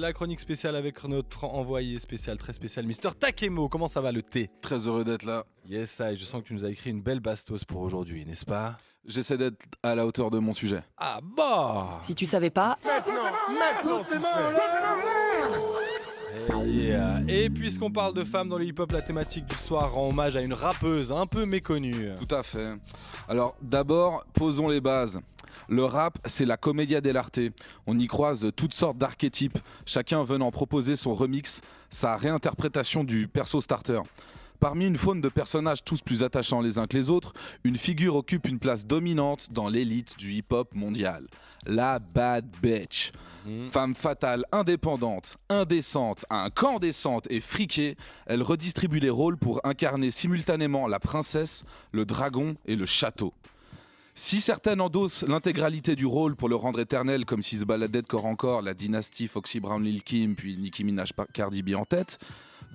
La chronique spéciale avec notre envoyé spécial, très spécial, Mister Takemo. Comment ça va le thé? Très heureux d'être là. Yes, ça, et je sens que tu nous as écrit une belle bastos pour aujourd'hui, n'est-ce pas? J'essaie d'être à la hauteur de mon sujet. Ah bah! Si tu savais pas, Maintenant tu sais. Yeah. Et puisqu'on parle de femmes dans le hip-hop, la thématique du soir rend hommage à une rappeuse un peu méconnue. Tout à fait. Alors d'abord, posons les bases. Le rap, c'est la commedia dell'arte. On y croise toutes sortes d'archétypes, chacun venant proposer son remix, sa réinterprétation du perso starter. Parmi une faune de personnages tous plus attachants les uns que les autres, une figure occupe une place dominante dans l'élite du hip-hop mondial. La bad bitch. Femme fatale, indépendante, indécente, incandescente et friquée, elle redistribue les rôles pour incarner simultanément la princesse, le dragon et le château. Si certaines endossent l'intégralité du rôle pour le rendre éternel, comme s'il se baladait de corps en corps la dynastie Foxy Brown Lil Kim puis Nicki Minaj Cardi B en tête,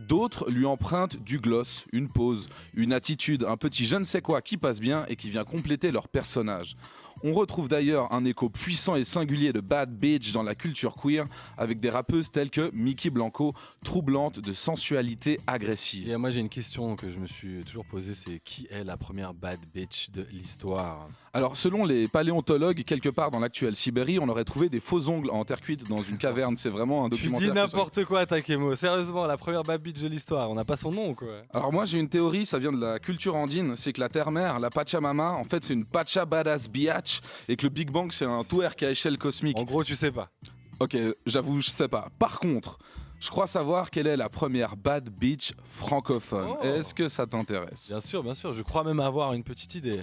d'autres lui empruntent du gloss, une pose, une attitude, un petit je ne sais quoi qui passe bien et qui vient compléter leur personnage. On retrouve d'ailleurs un écho puissant et singulier de bad bitch dans la culture queer avec des rappeuses telles que Mickey Blanco, troublante de sensualité agressive. Et moi j'ai une question que je me suis toujours posée, c'est qui est la première bad bitch de l'histoire? Alors selon les paléontologues, quelque part dans l'actuelle Sibérie, on aurait trouvé des faux ongles en terre cuite dans une caverne. C'est vraiment un Tu documentaire. dis n'importe quoi Takemo, sérieusement, la première bad bitch de l'histoire, on n'a pas son nom quoi. Alors moi j'ai une théorie, ça vient de la culture andine, c'est que la terre-mère, la Pachamama, en fait c'est une Pacha badass biatch et que le Big Bang c'est un twerk à échelle cosmique. En gros tu sais pas. Ok, j'avoue je sais pas. Par contre, je crois savoir quelle est la première bad bitch francophone. Oh. Est-ce que ça t'intéresse? Bien sûr, je crois même avoir une petite idée.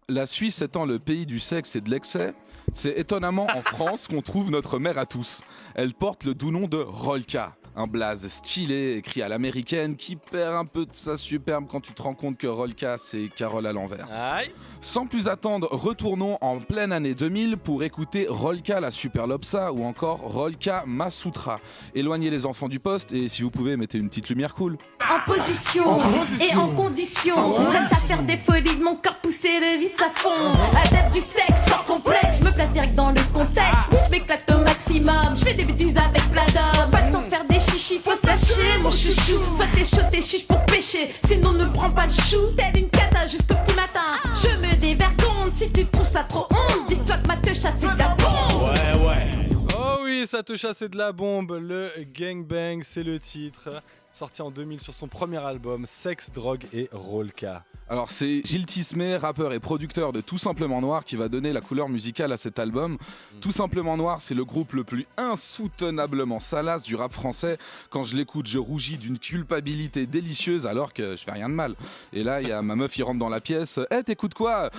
La Suisse étant le pays du sexe et de l'excès, c'est étonnamment en France qu'on trouve notre mère à tous. Elle porte le doux nom de Rolka, un blaze stylé écrit à l'américaine qui perd un peu de sa superbe quand tu te rends compte que Rolka c'est Carole à l'envers. Aïe. Sans plus attendre, retournons en pleine année 2000 pour écouter Rolka la Superlopsa ou encore Rolka Masutra. Éloignez les enfants du poste et si vous pouvez mettez une petite lumière cool. En position et en condition, prête à faire des folies de mon corps poussé de vis à fond. Adepte du sexe sans complexe, je me place direct dans le contexte. Je m'éclate au maximum, je fais des bêtises avec plein d'hommes. Pas le temps de faire des chichis, faut se lâcher mon chouchou. Soit t'es chaud, t'es chiche pour pêcher, sinon ne prends pas le chou. Telle une cata jusqu'au petit matin, je me dévergonde. Si tu trouves ça trop honte, dis-toi que ma teuf chasse c'est de la bombe. Oh oui, ça te chasse de la bombe, le gangbang c'est le titre. Sorti en 2000 sur son premier album, Sex, Drogue et Rolka. Alors c'est Gilles Tismé, rappeur et producteur de Tout Simplement Noir qui va donner la couleur musicale à cet album. Tout Simplement Noir, c'est le groupe le plus insoutenablement salace du rap français. Quand je l'écoute, je rougis d'une culpabilité délicieuse alors que je fais rien de mal. Et là, il y a ma meuf qui rentre dans la pièce. « t'écoutes quoi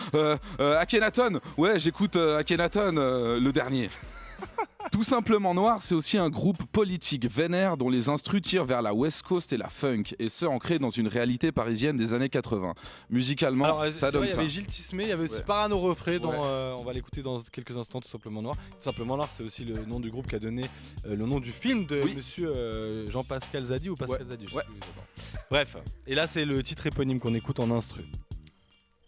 Akhenaton ?» Ouais, j'écoute Akhenaton, le dernier. Tout Simplement Noir, c'est aussi un groupe politique vénère dont les instrus tirent vers la West Coast et la funk, et ce ancré dans une réalité parisienne des années 80. Musicalement, Alors, ça c'est donne vrai, il y ça. avait Gilles Tismé, il y avait aussi Parano Refrain, dont on va l'écouter dans quelques instants, Tout Simplement Noir. Tout Simplement Noir, c'est aussi le nom du groupe qui a donné le nom du film de monsieur Jean-Pascal Zadi ou Pascal Zadi, je sais plus exactement. Bref, et là c'est le titre éponyme qu'on écoute en instru.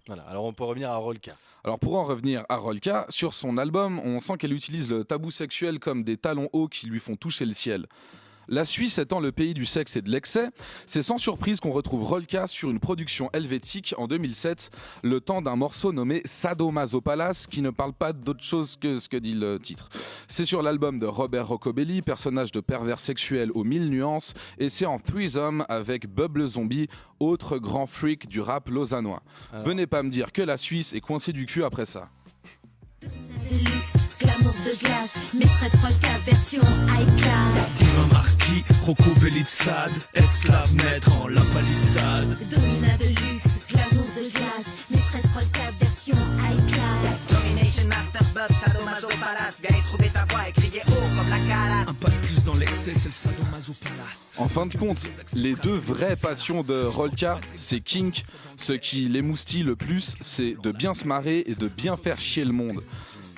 Voilà, alors on peut revenir à Rolka. Alors pour en revenir à Rolka, sur son album, on sent qu'elle utilise le tabou sexuel comme des talons hauts qui lui font toucher le ciel. La Suisse étant le pays du sexe et de l'excès, c'est sans surprise qu'on retrouve Rolka sur une production helvétique en 2007, le temps d'un morceau nommé Sadomaso Palace qui ne parle pas d'autre chose que ce que dit le titre. C'est sur l'album de Robert Rocobelli, personnage de pervers sexuel aux 1000 nuances, et c'est en threesome avec Bub le Zombie, autre grand freak du rap lausannois. Alors. Venez pas me dire que la Suisse est coincée du cul après ça. De luxe, glamour de glace, maîtresse Rolka version high class. Diva marquis, Rocco Bellitsade, esclave maître en la palissade. Domina de luxe, glamour de glace, maîtresse Rolka version high class. Domination Master Bub, Sadomaso Palace. Viens y trouver ta voix et crier haut comme la calasse. Un pas de plus dans l'excès, c'est le Sadomaso Palace. En fin de compte, les deux vraies passions de Rolka, c'est kink. Ce qui l'émoustille le plus, c'est de bien se marrer et de bien faire chier le monde.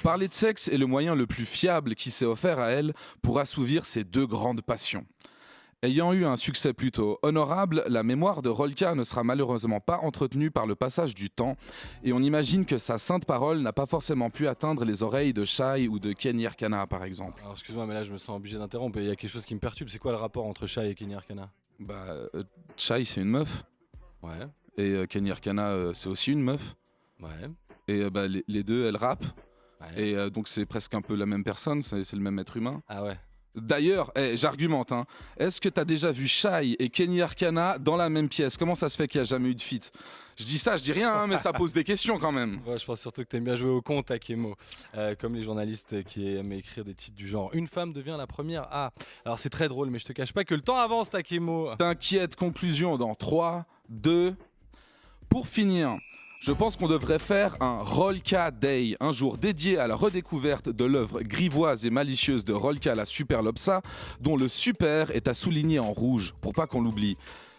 Parler de sexe est le moyen le plus fiable qui s'est offert à elle pour assouvir ses deux grandes passions. Ayant eu un succès plutôt honorable, la mémoire de Rolka ne sera malheureusement pas entretenue par le passage du temps et on imagine que sa sainte parole n'a pas forcément pu atteindre les oreilles de Shai ou de Kenny Arcana par exemple. Alors excuse-moi, mais là je me sens obligé d'interrompre. Il y a quelque chose qui me perturbe. C'est quoi le rapport entre Shai et Kenny Arcana? Shai c'est une meuf. Ouais. Et Kenny Arcana c'est aussi une meuf. Ouais. Et les deux elles rappent. Ouais. Et donc c'est presque un peu la même personne, c'est le même être humain. Ah ouais. D'ailleurs, j'argumente, hein. Est-ce que t'as déjà vu Shai et Kenny Arcana dans la même pièce? Comment ça se fait qu'il n'y a jamais eu de feat? Je dis ça, je dis rien, hein, mais ça pose des questions quand même. Ouais, je pense surtout que t'aimes bien jouer au con, Takemo. Comme les journalistes qui aiment écrire des titres du genre « Une femme devient la première ». Ah, alors c'est très drôle, mais je te cache pas que le temps avance, Takemo. T'inquiète, conclusion dans 3, 2... Pour finir... Je pense qu'on devrait faire un Rolka Day, un jour dédié à la redécouverte de l'œuvre grivoise et malicieuse de Rolka la Superlopsa, dont le super est à souligner en rouge, pour pas qu'on l'oublie.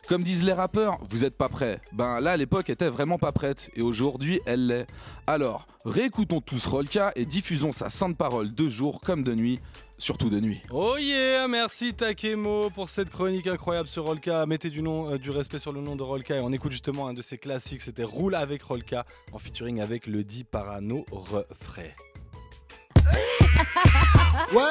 Comme disent les rappeurs, vous êtes pas prêts. Ben là, l'époque était vraiment pas prête, et aujourd'hui, elle l'est. Alors, réécoutons tous Rolka et diffusons sa sainte parole de jour comme de nuit, surtout de nuit. Oh yeah, merci Takemo pour cette chronique incroyable sur Rolka. Mettez du respect sur le nom de Rolka et on écoute justement un de ses classiques, c'était Roule avec Rolka en featuring avec le dit Parano Refray. Ouais,